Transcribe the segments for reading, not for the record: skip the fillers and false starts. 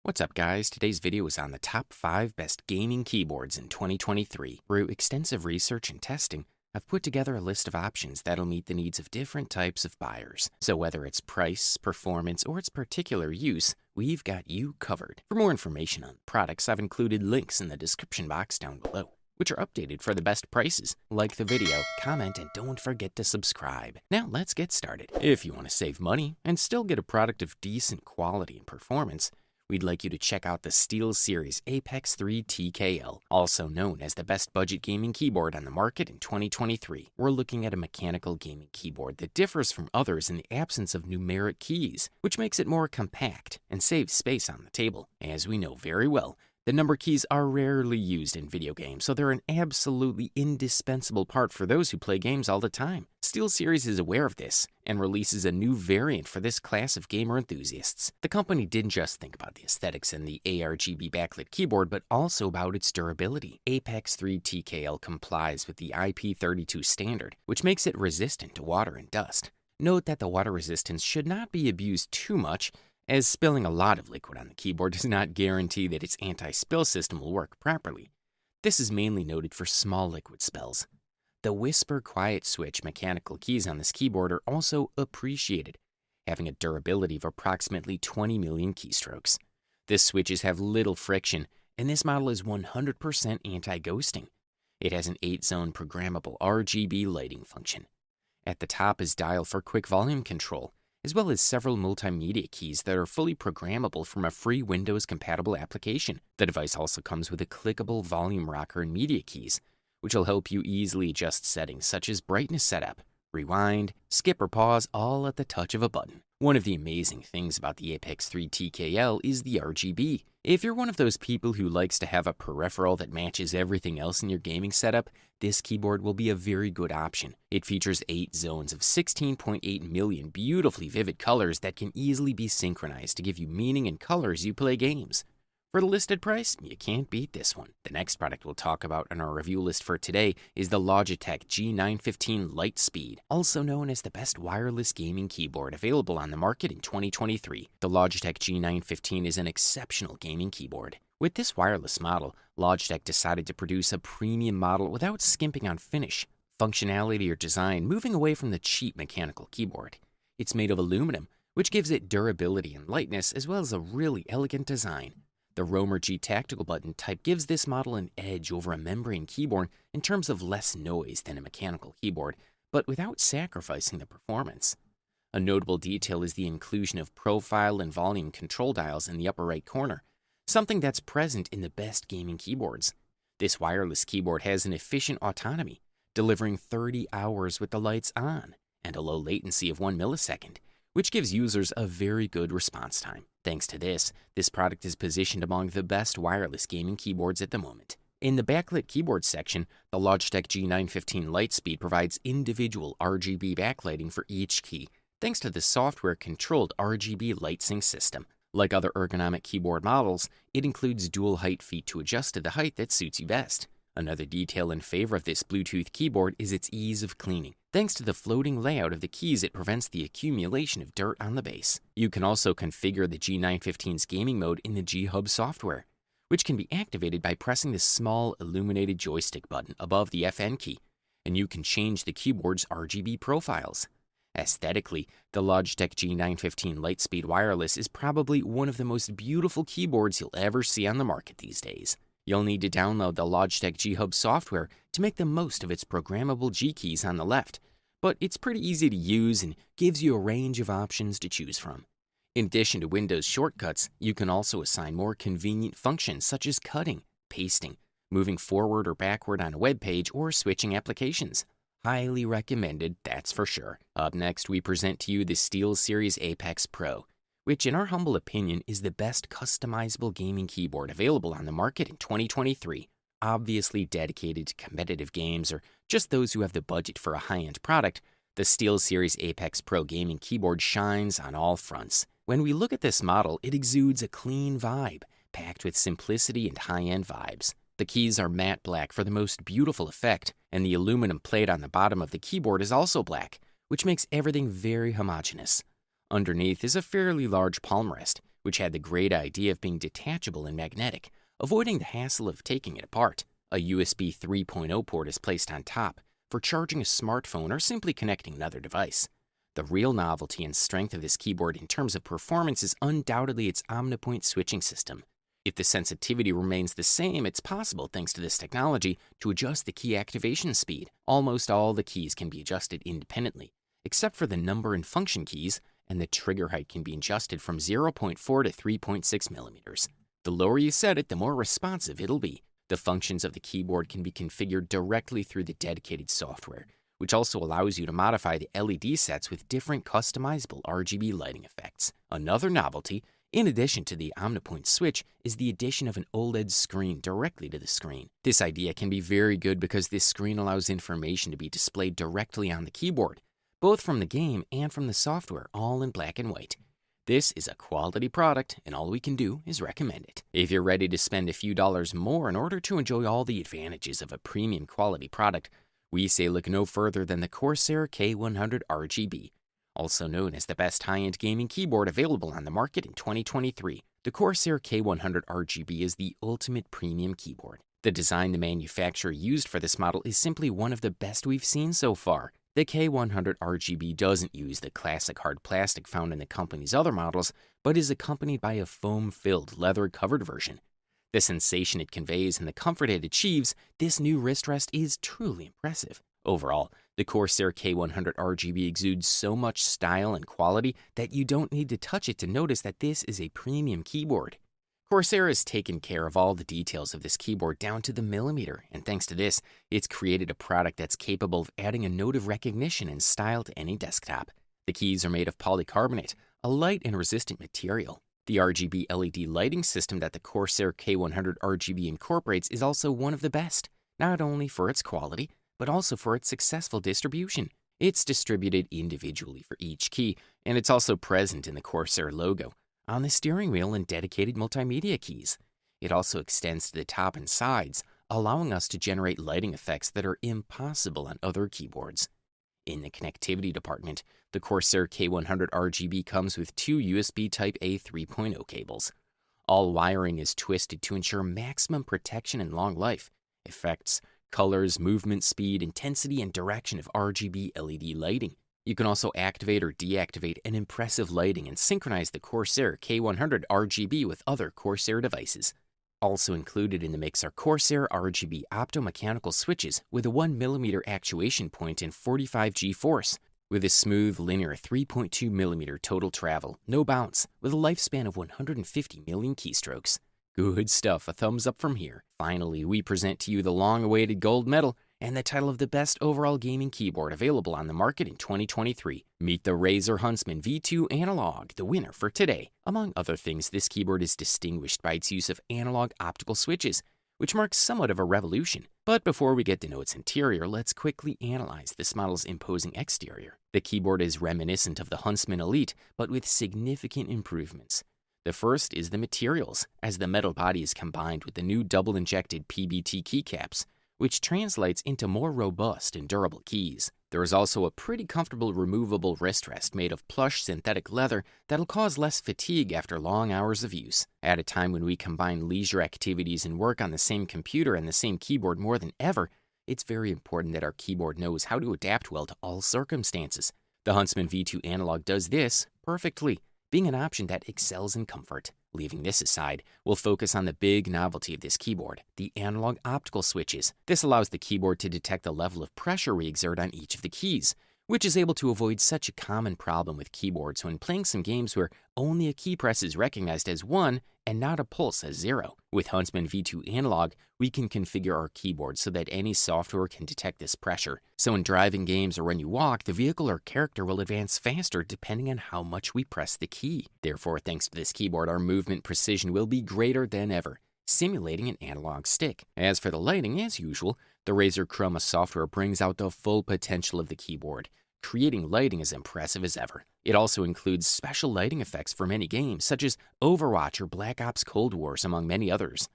What's up, guys? Today's video is on the top 5 best gaming keyboards in 2023. Through extensive research and testing, I've put together a list of options that'll meet the needs of different types of buyers. So whether it's price, performance, or its particular use, we've got you covered. For more information on products, I've included links in the description box down below, which are updated for the best prices. Like the video, comment, and don't forget to subscribe. Now let's get started. If you want to save money and still get a product of decent quality and performance, we'd like you to check out the SteelSeries Apex 3 TKL, also known as the best budget gaming keyboard on the market in 2023. We're looking at a mechanical gaming keyboard that differs from others in the absence of numeric keys, which makes it more compact and saves space on the table. As we know very well, the number keys are rarely used in video games, so they're an absolutely indispensable part for those who play games all the time. SteelSeries is aware of this and releases a new variant for this class of gamer enthusiasts. The company didn't just think about the aesthetics and the ARGB backlit keyboard, but also about its durability. Apex 3 TKL complies with the IP32 standard, which makes it resistant to water and dust. Note that the water resistance should not be abused too much, as spilling a lot of liquid on the keyboard does not guarantee that its anti-spill system will work properly. This is mainly noted for small liquid spills. The whisper quiet switch mechanical keys on this keyboard are also appreciated, having a durability of approximately 20 million keystrokes. The switches have little friction, and this model is 100% anti-ghosting. It has an 8-zone programmable RGB lighting function. At the top is dial for quick volume control, as well as several multimedia keys that are fully programmable from a free Windows-compatible application. The device also comes with a clickable volume rocker and media keys, which will help you easily adjust settings such as brightness setup, rewind, skip, or pause, all at the touch of a button. One of the amazing things about the Apex 3 TKL is the RGB. If you're one of those people who likes to have a peripheral that matches everything else in your gaming setup, this keyboard will be a very good option. It features 8 zones of 16.8 million beautifully vivid colors that can easily be synchronized to give you meaning in colors you play games. For the listed price, you can't beat this one. The next product we'll talk about on our review list for today is the Logitech G915 Lightspeed, also known as the best wireless gaming keyboard available on the market in 2023. The Logitech G915 is an exceptional gaming keyboard. With this wireless model, Logitech decided to produce a premium model without skimping on finish, functionality, or design, moving away from the cheap mechanical keyboard. It's made of aluminum, which gives it durability and lightness, as well as a really elegant design. The Roamer G tactical button type gives this model an edge over a membrane keyboard in terms of less noise than a mechanical keyboard, but without sacrificing the performance. A notable detail is the inclusion of profile and volume control dials in the upper right corner, something that's present in the best gaming keyboards. This wireless keyboard has an efficient autonomy, delivering 30 hours with the lights on, and a low latency of 1 millisecond, which gives users a very good response time. Thanks to this product is positioned among the best wireless gaming keyboards at the moment. In the backlit keyboard section, the Logitech G915 Lightspeed provides individual RGB backlighting for each key, thanks to the software-controlled RGB light sync system. Like other ergonomic keyboard models, it includes dual height feet to adjust to the height that suits you best. Another detail in favor of this Bluetooth keyboard is its ease of cleaning. Thanks to the floating layout of the keys, it prevents the accumulation of dirt on the base. You can also configure the G915's gaming mode in the G-Hub software, which can be activated by pressing the small illuminated joystick button above the FN key, and you can change the keyboard's RGB profiles. Aesthetically, the Logitech G915 Lightspeed Wireless is probably one of the most beautiful keyboards you'll ever see on the market these days. You'll need to download the Logitech G-Hub software to make the most of its programmable G keys on the left, but it's pretty easy to use and gives you a range of options to choose from. In addition to Windows shortcuts, you can also assign more convenient functions such as cutting, pasting, moving forward or backward on a web page, or switching applications. Highly recommended, that's for sure. Up next, we present to you the SteelSeries Apex Pro, which in our humble opinion is the best customizable gaming keyboard available on the market in 2023. Obviously dedicated to competitive games or just those who have the budget for a high-end product, the SteelSeries Apex Pro gaming keyboard shines on all fronts. When we look at this model, it exudes a clean vibe, packed with simplicity and high-end vibes. The keys are matte black for the most beautiful effect, and the aluminum plate on the bottom of the keyboard is also black, which makes everything very homogeneous. Underneath is a fairly large palm rest, which had the great idea of being detachable and magnetic, avoiding the hassle of taking it apart. A USB 3.0 port is placed on top for charging a smartphone or simply connecting another device. The real novelty and strength of this keyboard in terms of performance is undoubtedly its Omnipoint switching system. If the sensitivity remains the same, it's possible, thanks to this technology, to adjust the key activation speed. Almost all the keys can be adjusted independently, except for the number and function keys, and the trigger height can be adjusted from 0.4 to 3.6 millimeters. The lower you set it, the more responsive it'll be. The functions of the keyboard can be configured directly through the dedicated software, which also allows you to modify the LED sets with different customizable RGB lighting effects. Another novelty, in addition to the Omnipoint switch, is the addition of an OLED screen directly to the screen. This idea can be very good because this screen allows information to be displayed directly on the keyboard, both from the game and from the software, all in black and white. This is a quality product, and all we can do is recommend it. If you're ready to spend a few dollars more in order to enjoy all the advantages of a premium quality product, we say look no further than the Corsair K100 RGB, also known as the best high-end gaming keyboard available on the market in 2023. The Corsair K100 RGB is the ultimate premium keyboard. The design the manufacturer used for this model is simply one of the best we've seen so far. The K100 RGB doesn't use the classic hard plastic found in the company's other models, but is accompanied by a foam-filled, leather-covered version. The sensation it conveys and the comfort it achieves, this new wrist rest is truly impressive. Overall, the Corsair K100 RGB exudes so much style and quality that you don't need to touch it to notice that this is a premium keyboard. Corsair has taken care of all the details of this keyboard down to the millimeter, and thanks to this, it's created a product that's capable of adding a note of recognition and style to any desktop. The keys are made of polycarbonate, a light and resistant material. The RGB LED lighting system that the Corsair K100 RGB incorporates is also one of the best, not only for its quality, but also for its successful distribution. It's distributed individually for each key, and it's also present in the Corsair logo, on the steering wheel and dedicated multimedia keys. It also extends to the top and sides, allowing us to generate lighting effects that are impossible on other keyboards. In the connectivity department, the Corsair K100 RGB comes with two USB Type-A 3.0 cables. All wiring is twisted to ensure maximum protection and long life. Effects, colors, movement speed, intensity, and direction of RGB LED lighting. You can also activate or deactivate an impressive lighting and synchronize the Corsair K100 RGB with other Corsair devices. Also included in the mix are Corsair RGB optomechanical switches with a 1mm actuation point and 45G force, with a smooth, linear 3.2mm total travel, no bounce, with a lifespan of 150 million keystrokes. Good stuff, a thumbs up from here. Finally, we present to you the long-awaited gold medal and the title of the best overall gaming keyboard available on the market in 2023. Meet the Razer Huntsman V2 Analog, the winner for today. Among other things, this keyboard is distinguished by its use of analog optical switches, which marks somewhat of a revolution. But before we get to know its interior, let's quickly analyze this model's imposing exterior. The keyboard is reminiscent of the Huntsman Elite, but with significant improvements. The first is the materials, as the metal body is combined with the new double-injected PBT keycaps, which translates into more robust and durable keys. There is also a pretty comfortable removable wrist rest made of plush synthetic leather that'll cause less fatigue after long hours of use. At a time when we combine leisure activities and work on the same computer and the same keyboard more than ever, it's very important that our keyboard knows how to adapt well to all circumstances. The Huntsman V2 Analog does this perfectly, being an option that excels in comfort. Leaving this aside, we'll focus on the big novelty of this keyboard, the analog optical switches. This allows the keyboard to detect the level of pressure we exert on each of the keys, which is able to avoid such a common problem with keyboards when playing some games where only a key press is recognized as 1 and not a pulse as 0. With Huntsman V2 Analog, we can configure our keyboard so that any software can detect this pressure. So in driving games or when you walk, the vehicle or character will advance faster depending on how much we press the key. Therefore, thanks to this keyboard, our movement precision will be greater than ever, simulating an analog stick. As for the lighting, as usual, the Razer Chroma software brings out the full potential of the keyboard, creating lighting as impressive as ever. It also includes special lighting effects for many games, such as Overwatch or Black Ops Cold Wars, among many others.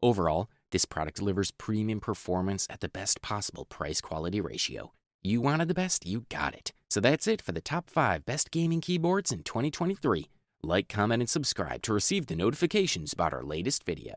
Overall, this product delivers premium performance at the best possible price-quality ratio. You wanted the best, you got it. So that's it for the top 5 best gaming keyboards in 2023. Like, comment, and subscribe to receive the notifications about our latest video.